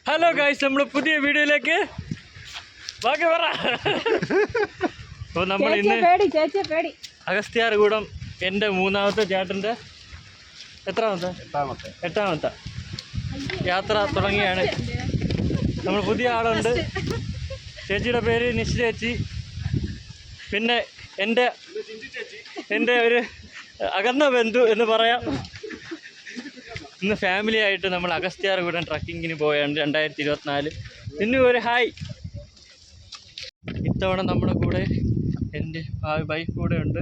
Hello guys, നമ്മൾ പുതിയ വീഡിയോയിലേക്ക് ബാക്കി പറ. അപ്പോൾ നമ്മൾ ഇന്ന് അഗസ്ത്യാർകൂടം എൻ്റെ മൂന്നാമത്തെ ചേട്ടൻ്റെ എട്ടാമത്തെ യാത്ര തുടങ്ങിയാണ്. നമ്മൾ പുതിയ ആളുണ്ട്. ചേച്ചിയുടെ പേര് നിഷ ചേച്ചി. പിന്നെ എൻ്റെ ഒരു അകന്ന ബന്ധു എന്ന് പറയാം. ഇന്ന് ഫാമിലി ആയിട്ട് നമ്മൾ അഗസ്ത്യാർകൂടം ട്രക്കിങ്ങിന് പോയാണ് 2024. പിന്നെ ഒരു ഹായ്. ഇത്തവണ നമ്മുടെ കൂടെ എൻ്റെ വൈഫ് കൂടെ ഉണ്ട്.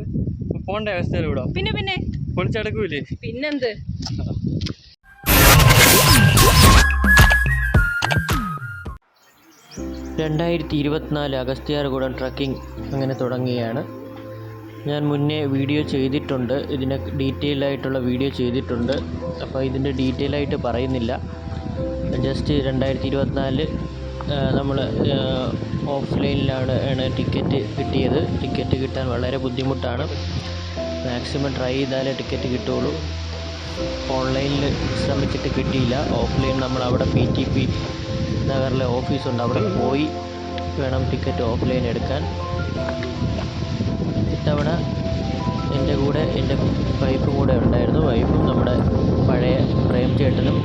പോണ്ടേ അഗസ്ത്യാർകൂടം? പിന്നെ പൊളിച്ചടക്കൂലേ? പിന്നെന്ത്. 2024 അഗസ്ത്യാർകൂടം ട്രക്കിംഗ് അങ്ങനെ തുടങ്ങുകയാണ്. ഞാൻ മുന്നേ വീഡിയോ ചെയ്തിട്ടുണ്ട്, ഇതിനെ ഡീറ്റെയിൽ ആയിട്ടുള്ള വീഡിയോ ചെയ്തിട്ടുണ്ട്. അപ്പോൾ ഇതിൻ്റെ ഡീറ്റെയിൽ ആയിട്ട് പറയുന്നില്ല. ജസ്റ്റ് 2024 നമ്മൾ ഓഫ്ലൈനിലാണ് ടിക്കറ്റ് കിട്ടിയത്. ടിക്കറ്റ് കിട്ടാൻ വളരെ ബുദ്ധിമുട്ടാണ്. മാക്സിമം ട്രൈ ചെയ്താലേ ടിക്കറ്റ് കിട്ടുള്ളൂ. ഓൺലൈനിൽ ശ്രമിച്ചിട്ട് കിട്ടിയില്ല. ഓഫ്ലൈൻ നമ്മൾ അവിടെ PTP നഗറിലെ ഓഫീസുണ്ട്, അവിടെ പോയി വേണം ടിക്കറ്റ് ഓഫ്ലൈൻ എടുക്കാൻ. ഇത്തവണ എൻ്റെ കൂടെ എൻ്റെ വൈഫും കൂടെ ഉണ്ടായിരുന്നു. വൈഫും നമ്മുടെ പഴയ പ്രേംചേട്ടനും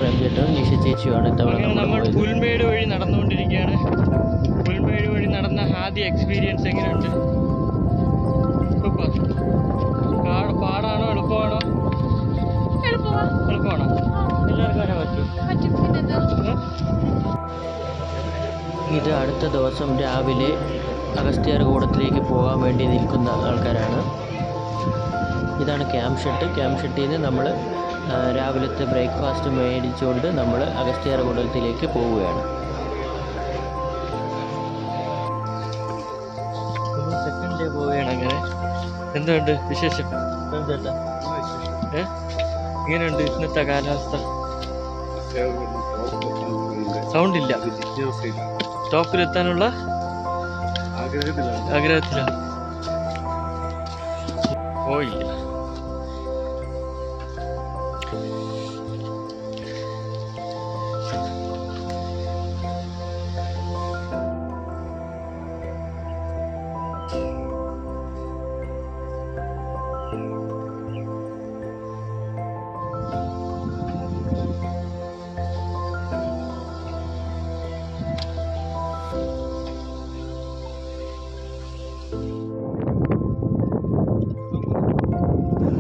നിഷ ചേച്ചിയുമാണ്. ഇത്തവണ നമ്മൾ പുൽമേട് വഴി നടന്നുകൊണ്ടിരിക്കുകയാണ്. പുൽമേട് വഴി നടന്ന ആദ്യ എക്സ്പീരിയൻസ് എങ്ങനെയുണ്ട്? പാടാണോ എളുപ്പമാണോ? എളുപ്പമാണോ? എല്ലാവർക്കും വരാൻ പറ്റും. ഇത് അടുത്ത ദിവസം രാവിലെ അഗസ്ത്യാർകൂടത്തിലേക്ക് പോകാൻ വേണ്ടി നിൽക്കുന്ന ആൾക്കാരാണ്. ഇതാണ് ക്യാമ്പ് ഷെട്ടിൽ നിന്ന് നമ്മൾ രാവിലത്തെ ബ്രേക്ക്ഫാസ്റ്റ് മേടിച്ചുകൊണ്ട് നമ്മൾ അഗസ്ത്യാർകൂടത്തിലേക്ക് പോവുകയാണ്. സെക്കൻഡ് ഡേ പോവുകയാണ്. അങ്ങനെ എന്തുണ്ട് വിശേഷം? ഇങ്ങനെയുണ്ട് ഇന്നത്തെ കാലാവസ്ഥ? സൗണ്ടില്ല. ടോപ്പിലെത്താനുള്ള ആഗ്രഹത്തിലാണ്. പോയില്ല.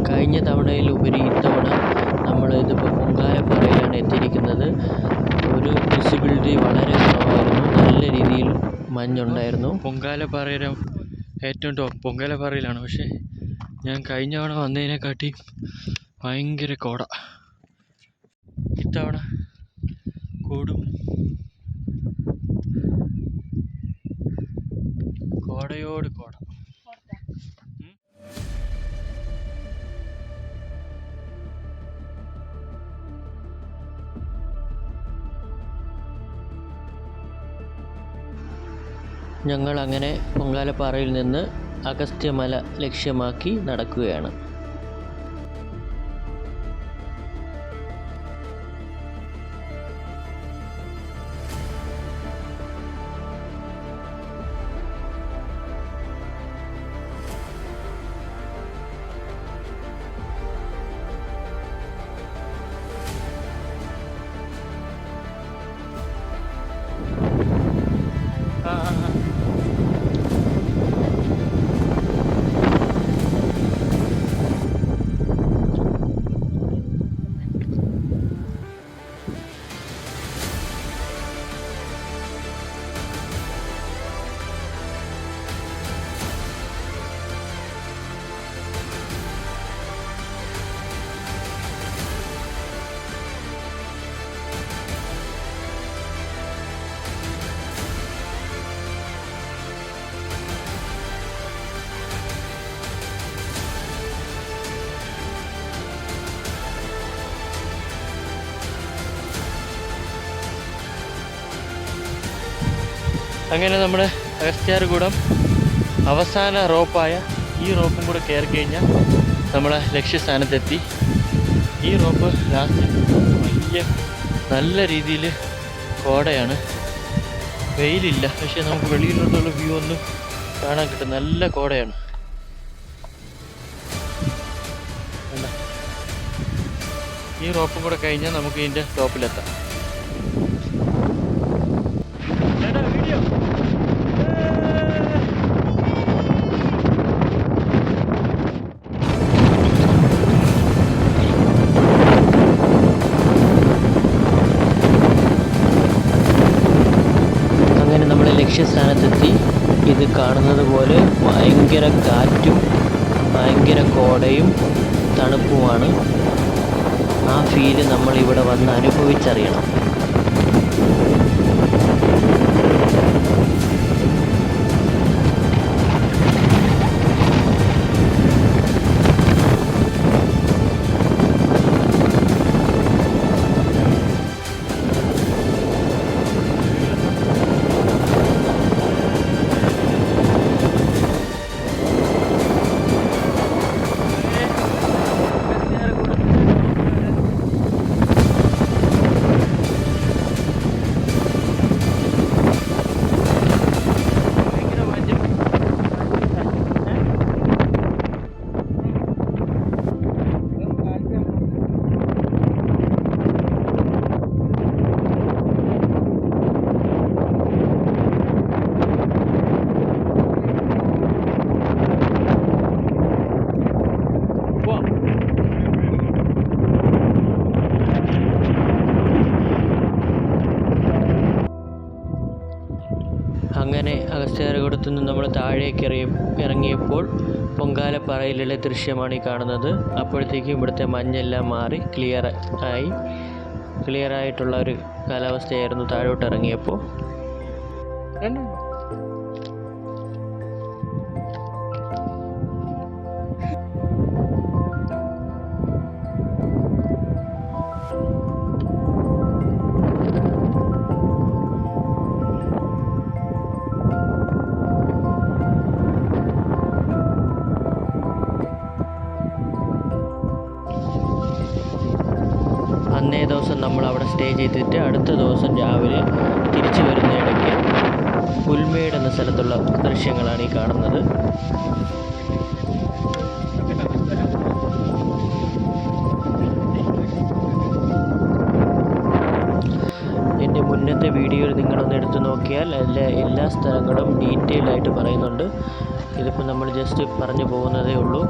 കഴിഞ്ഞ തവണയിലുപരി ഇത്തവണ നമ്മൾ ഇതിപ്പോൾ പൊങ്കാലപ്പാറയിലാണ് എത്തിയിരിക്കുന്നത്. ഒരു വിസിബിലിറ്റി വളരെ കുറവായിരുന്നു. നല്ല രീതിയിൽ മഞ്ഞുണ്ടായിരുന്നു. പൊങ്കാലപ്പാറയുടെ ഏറ്റവും ടോപ്പ് പൊങ്കാലപ്പാറയിലാണ്. പക്ഷേ ഞാൻ കഴിഞ്ഞ തവണ വന്നതിനെക്കാട്ടി ഭയങ്കര കോട. ഇത്തവണ കൂടും. കോടയോട് കോട. ഞങ്ങൾ അങ്ങനെ പൊങ്കാലപ്പാറയിൽ നിന്ന് അഗസ്ത്യമല ലക്ഷ്യമാക്കി നടക്കുകയാണ്. അങ്ങനെ നമ്മുടെ അഗസ്ത്യാർകൂടം അവസാന റോപ്പായ ഈ റോപ്പും കൂടെ കയറി കഴിഞ്ഞാൽ നമ്മളെ ലക്ഷ്യസ്ഥാനത്തെത്തി. ഈ റോപ്പ് ലാസ്റ്റ് വലിയ നല്ല രീതിയിൽ കോടയാണ്. വെയിലില്ല, പക്ഷെ നമുക്ക് വെളിയിലോട്ടുള്ള വ്യൂ ഒന്ന് കാണാൻ കിട്ടും. നല്ല കോടയാണ്. ഈ റോപ്പും കൂടെ കഴിഞ്ഞാൽ നമുക്ക് ഇതിൻ്റെ ടോപ്പിലെത്താം. അങ്ങനെ നമ്മൾ ലക്ഷ്യസ്ഥാനത്തെത്തി. ഇത് കാണുന്നത് പോലെ ഭയങ്കര കാറ്റും ഭയങ്കര കോടയും തണുപ്പുമാണ്. ആ ഫീല് നമ്മൾ ഇവിടെ വന്ന് അനുഭവിച്ചറിയണം. അങ്ങനെ അഗസ്ത്യാർകൂടത്തു നിന്ന് നമ്മൾ താഴേക്ക് ഇറങ്ങിയപ്പോൾ പൊങ്കാലപ്പാറയിലുള്ള ദൃശ്യമാണ് ഈ കാണുന്നത്. അപ്പോഴത്തേക്കും ഇവിടുത്തെ മഞ്ഞെല്ലാം മാറി ക്ലിയറായിട്ടുള്ള ഒരു കാലാവസ്ഥയായിരുന്നു താഴോട്ട് ഇറങ്ങിയപ്പോൾ. അന്നേ ദിവസം നമ്മൾ അവിടെ സ്റ്റേ ചെയ്തിട്ട് അടുത്ത ദിവസം രാവിലെ തിരിച്ചു വരുന്നതിടയ്ക്ക് പുൽമേട് എന്ന സ്ഥലത്തുള്ള ദൃശ്യങ്ങളാണ് ഈ കാണുന്നത്. എൻ്റെ മുന്നത്തെ വീഡിയോയിൽ നിങ്ങളൊന്ന് എടുത്തു നോക്കിയാൽ എല്ലാ സ്ഥലങ്ങളും ഡീറ്റെയിൽ ആയിട്ട് പറയുന്നുണ്ട്. ഇതിപ്പോൾ നമ്മൾ ജസ്റ്റ് പറഞ്ഞു പോകുന്നതേ ഉള്ളൂ.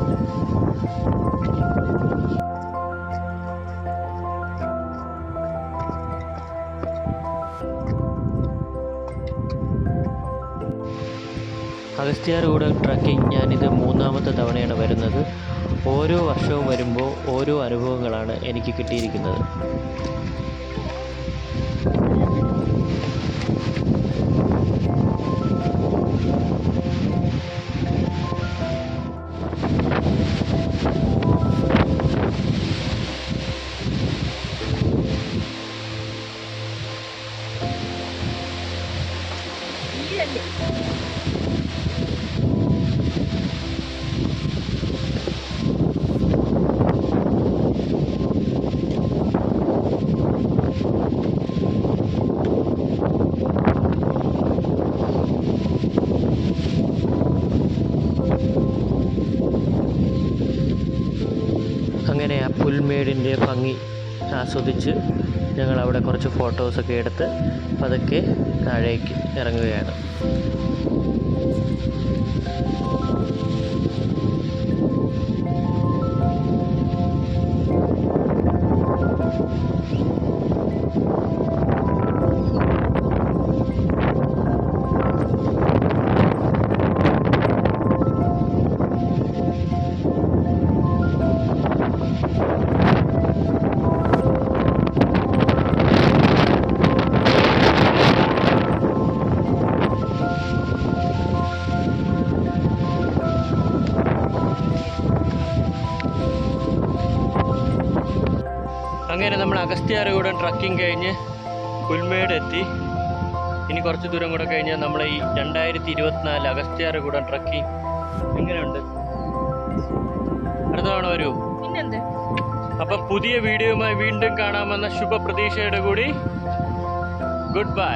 അഗസ്ത്യാർകൂടം ട്രക്കിംഗ് ഞാനിത് 3ാമത്തെ തവണയാണ് വരുന്നത്. ഓരോ വർഷവും വരുമ്പോൾ ഓരോ അനുഭവങ്ങളാണ് എനിക്ക് കിട്ടിയിരിക്കുന്നത്. അങ്ങനെ ആ പുൽമേടിൻ്റെ ഭംഗി ആസ്വദിച്ച് ഞങ്ങൾ അവിടെ കുറച്ച് ഫോട്ടോസൊക്കെ എടുത്ത് പതുക്കെ താഴേക്ക് ഇറങ്ങുകയാണ്. അങ്ങനെ നമ്മൾ അഗസ്ത്യാർകൂടം ട്രക്കിംഗ് കഴിഞ്ഞ് പുൽമേട് എത്തി. ഇനി കുറച്ച് ദൂരം കൂടെ കഴിഞ്ഞാൽ നമ്മൾ ഈ 2024 അഗസ്ത്യാർകൂടം ട്രക്കിംഗ് എങ്ങനെയുണ്ട്? അടുത്ത തവണ വരൂ. അപ്പം പുതിയ വീഡിയോയുമായി വീണ്ടും കാണാമെന്ന ശുഭപ്രതീക്ഷയോടെ കൂടി ഗുഡ് ബൈ.